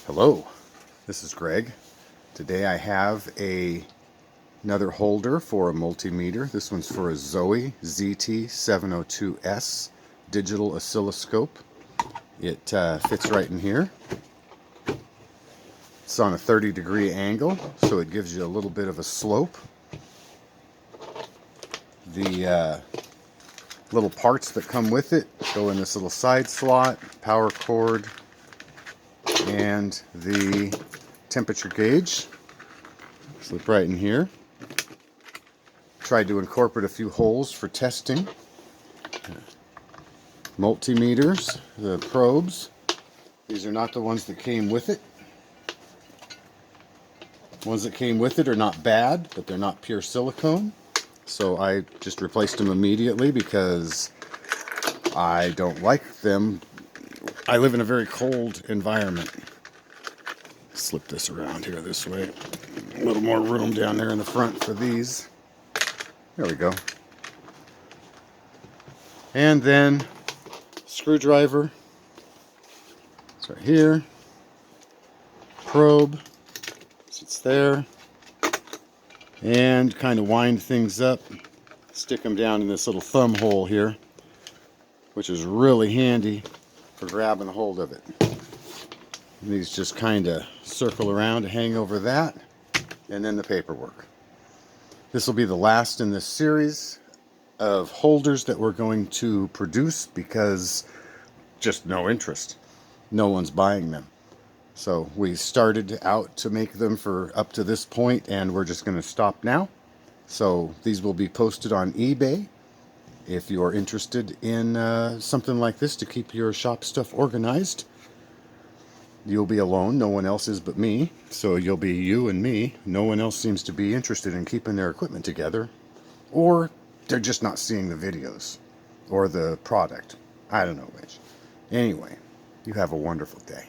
Hello, this is Greg. Today I have another holder for a multimeter. This one's for a ZOIY ZT 702S digital oscilloscope. It fits right in here. It's on a 30-degree angle, so it gives you a little bit of a slope. The little parts that come with it go in this little side slot, power cord, and the temperature gauge. Slip right in here. Tried to incorporate a few holes for testing. Multimeters, the probes. These are not the ones that came with it. The ones that came with it are not bad, but they're not pure silicone. So I just replaced them immediately because I don't like them. I live in a very cold environment. Slip this around here this way. A little more room down there in the front for these. There we go. And then screwdriver. It's right here. Probe. Sits there. And kind of wind things up. Stick them down in this little thumb hole here, which is really handy for grabbing a hold of it. And these just kind of circle around to hang over that, and then the paperwork. This will be the last in this series of holders that we're going to produce because just no interest. No one's buying them. So we started out to make them for up to this point, and we're just going to stop now. So these will be posted on eBay. If you're interested in something like this to keep your shop stuff organized, you'll be alone. No one else is but me. So you'll be you and me. No one else seems to be interested in keeping their equipment together. Or they're just not seeing the videos or the product. I don't know which. Anyway, you have a wonderful day.